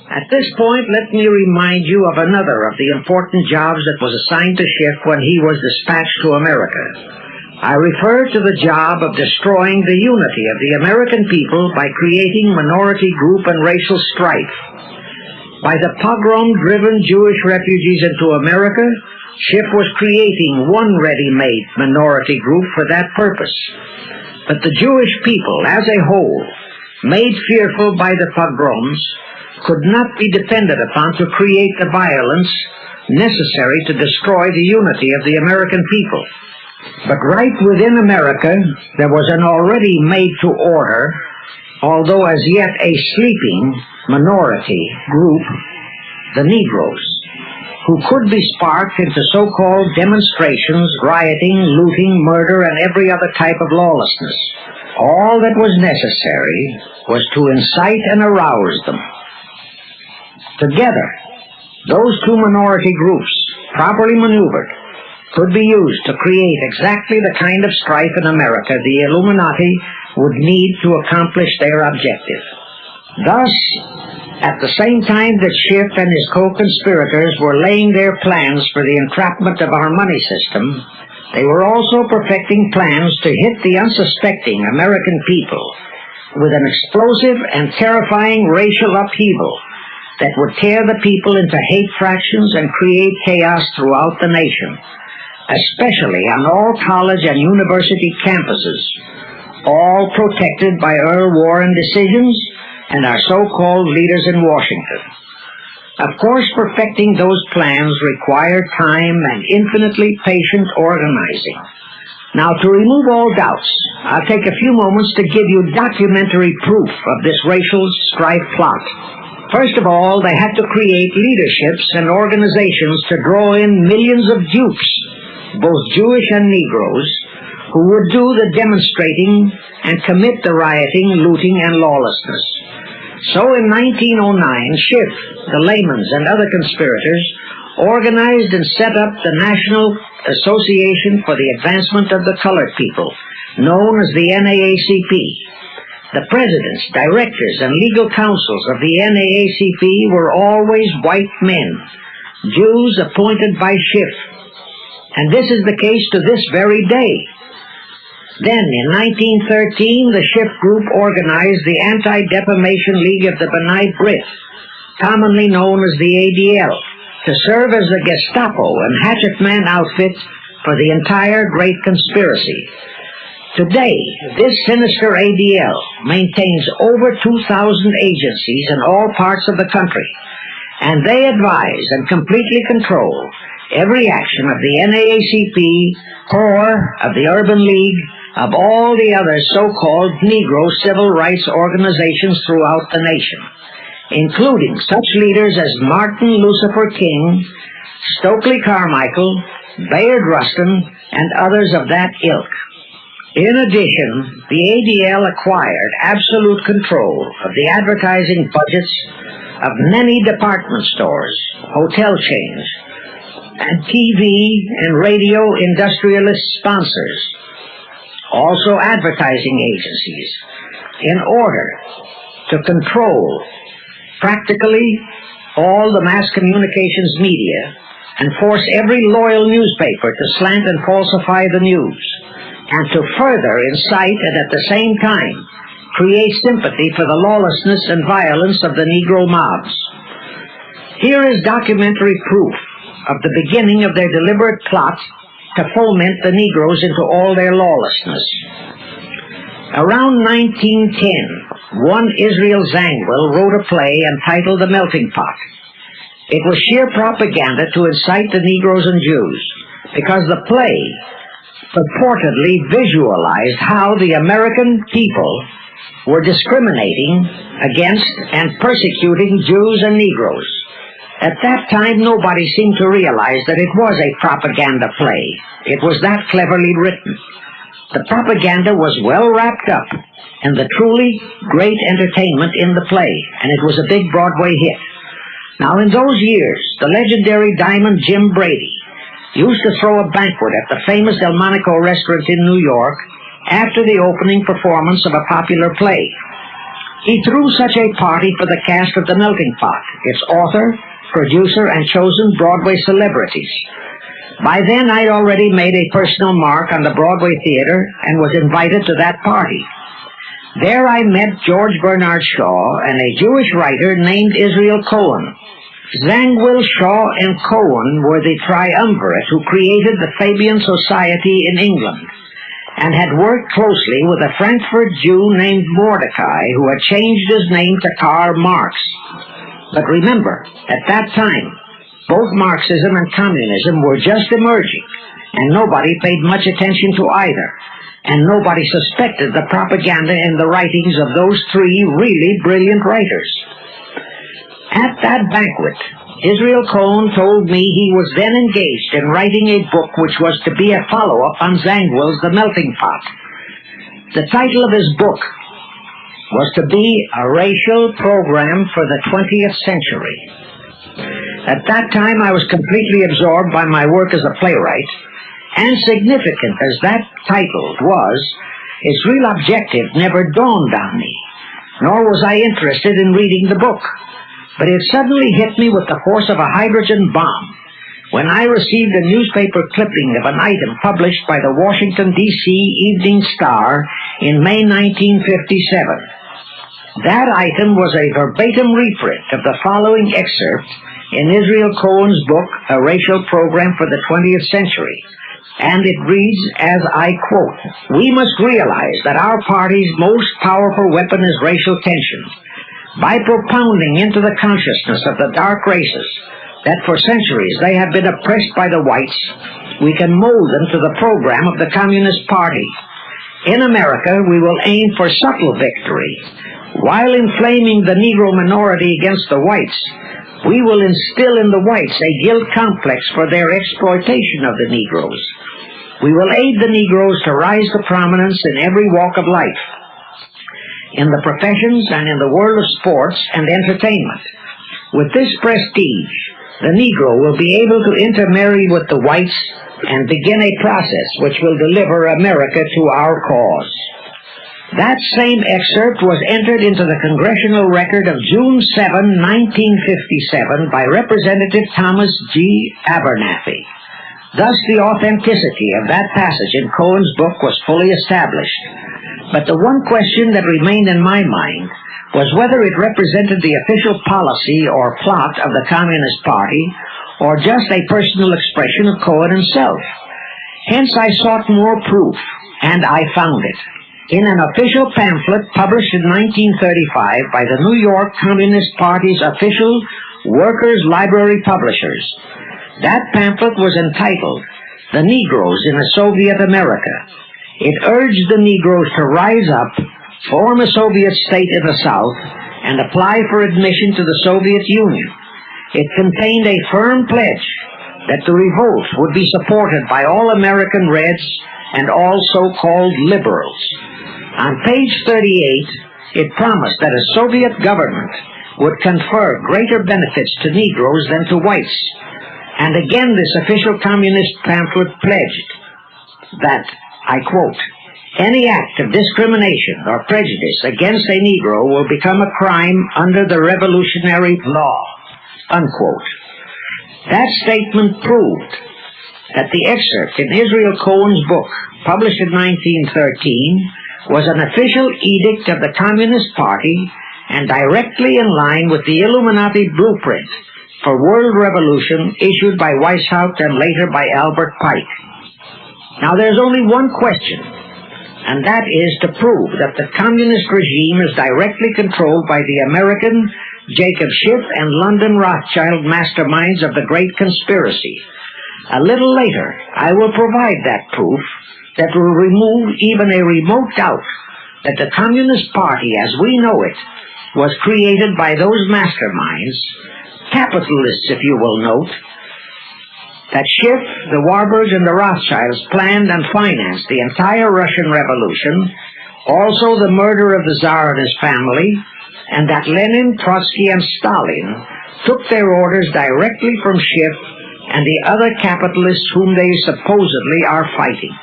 At this point, let me remind you of another of the important jobs that was assigned to Schiff when he was dispatched to America. I refer to the job of destroying the unity of the American people by creating minority group and racial strife. By the pogrom-driven Jewish refugees into America, Schiff was creating one ready-made minority group for that purpose. But the Jewish people, as a whole, made fearful by the pogroms, could not be depended upon to create the violence necessary to destroy the unity of the American people. But right within America, there was an already made-to-order, although as yet a sleeping minority group, the Negroes, who could be sparked into so-called demonstrations, rioting, looting, murder, and every other type of lawlessness. All that was necessary was to incite and arouse them. Together, those two minority groups, properly maneuvered, could be used to create exactly the kind of strife in America the Illuminati would need to accomplish their objective. Thus, at the same time that Schiff and his co-conspirators were laying their plans for the entrapment of our money system, they were also perfecting plans to hit the unsuspecting American people with an explosive and terrifying racial upheaval that would tear the people into hate fractions and create chaos throughout the nation, especially on all college and university campuses, all protected by Earl Warren decisions and our so-called leaders in Washington. Of course, perfecting those plans required time and infinitely patient organizing. Now, to remove all doubts, I'll take a few moments to give you documentary proof of this racial strife plot. First of all, they had to create leaderships and organizations to draw in millions of dupes, both Jewish and Negroes, who would do the demonstrating and commit the rioting, looting, and lawlessness. So in 1909, Schiff, the Layman's, and other conspirators organized and set up the National Association for the Advancement of the Colored People, known as the NAACP. The presidents, directors, and legal counsels of the NAACP were always white men, Jews appointed by Schiff. And this is the case to this very day. Then, in 1913, the Schiff Group organized the Anti-Defamation League of the B'nai B'rith, commonly known as the ADL, to serve as the Gestapo and hatchet-man outfit for the entire Great Conspiracy. Today, this sinister ADL maintains over 2,000 agencies in all parts of the country, and they advise and completely control every action of the NAACP, CORE, of the Urban League, of all the other so-called Negro civil rights organizations throughout the nation, including such leaders as Martin Lucifer King, Stokely Carmichael, Bayard Rustin, and others of that ilk. In addition, the ADL acquired absolute control of the advertising budgets of many department stores, hotel chains, and TV and radio industrialist sponsors, also advertising agencies, in order to control practically all the mass communications media and force every loyal newspaper to slant and falsify the news, and to further incite and at the same time create sympathy for the lawlessness and violence of the Negro mobs. Here is documentary proof of the beginning of their deliberate plot to foment the Negroes into all their lawlessness. Around 1910, one Israel Zangwill wrote a play entitled The Melting Pot. It was sheer propaganda to incite the Negroes and Jews, because the play purportedly visualized how the American people were discriminating against and persecuting Jews and Negroes. At that time, nobody seemed to realize that it was a propaganda play. It was that cleverly written. The propaganda was well wrapped up in the truly great entertainment in the play, and it was a big Broadway hit. Now, in those years, the legendary Diamond Jim Brady used to throw a banquet at the famous Delmonico restaurant in New York after the opening performance of a popular play. He threw such a party for the cast of The Melting Pot, its author, producer, and chosen Broadway celebrities. By then, I'd already made a personal mark on the Broadway theater and was invited to that party. There I met George Bernard Shaw and a Jewish writer named Israel Cohen. Zangwill, Shaw, and Cohen were the triumvirate who created the Fabian Society in England, and had worked closely with a Frankfurt Jew named Mordecai, who had changed his name to Karl Marx. But remember, at that time, both Marxism and communism were just emerging, and nobody paid much attention to either, and nobody suspected the propaganda in the writings of those three really brilliant writers. At that banquet, Israel Cohen told me he was then engaged in writing a book which was to be a follow-up on Zangwill's The Melting Pot. The title of his book was to be A Racial Program for the 20th Century. At that time, I was completely absorbed by my work as a playwright, and significant as that title was, its real objective never dawned on me, nor was I interested in reading the book. But it suddenly hit me with the force of a hydrogen bomb when I received a newspaper clipping of an item published by the Washington, D.C. Evening Star in May 1957. That item was a verbatim reprint of the following excerpt in Israel Cohen's book, A Racial Program for the 20th Century. And it reads, as I quote, "We must realize that our party's most powerful weapon is racial tension. By propounding into the consciousness of the dark races that for centuries they have been oppressed by the whites, we can mold them to the program of the Communist Party. In America, we will aim for subtle victory. While inflaming the Negro minority against the whites, we will instill in the whites a guilt complex for their exploitation of the Negroes. We will aid the Negroes to rise to prominence in every walk of life, in the professions and in the world of sports and entertainment. With this prestige, the Negro will be able to intermarry with the whites and begin a process which will deliver America to our cause." That same excerpt was entered into the Congressional Record of June 7, 1957 by Representative Thomas G. Abernathy. Thus the authenticity of that passage in Cohen's book was fully established. But the one question that remained in my mind was whether it represented the official policy or plot of the Communist Party, or just a personal expression of Cohen himself. Hence I sought more proof, and I found it. In an official pamphlet published in 1935 by the New York Communist Party's official Workers' Library Publishers. That pamphlet was entitled, "The Negroes in a Soviet America." It urged the Negroes to rise up, form a Soviet state in the South, and apply for admission to the Soviet Union. It contained a firm pledge that the revolt would be supported by all American Reds and all so-called liberals. On page 38, it promised that a Soviet government would confer greater benefits to Negroes than to whites. And again this official communist pamphlet pledged that, I quote, "Any act of discrimination or prejudice against a Negro will become a crime under the revolutionary law," unquote. That statement proved that the excerpt in Israel Cohen's book, published in 1913, was an official edict of the Communist Party and directly in line with the Illuminati blueprint for world revolution issued by Weishaupt and later by Albert Pike. Now there's only one question, and that is to prove that the communist regime is directly controlled by the American Jacob Schiff and London Rothschild masterminds of the Great Conspiracy. A little later, I will provide that proof that will remove even a remote doubt that the Communist Party as we know it was created by those masterminds, capitalists if you will note, that Schiff, the Warburgs, and the Rothschilds planned and financed the entire Russian Revolution, also the murder of the Tsar and his family, and that Lenin, Trotsky, and Stalin took their orders directly from Schiff and the other capitalists whom they supposedly are fighting.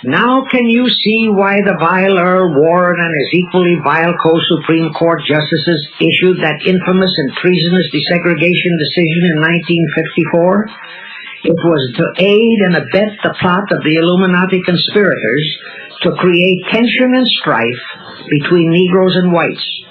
Now can you see why the vile Earl Warren and his equally vile co-Supreme Court justices issued that infamous and treasonous desegregation decision in 1954? It was to aid and abet the plot of the Illuminati conspirators to create tension and strife between Negroes and whites.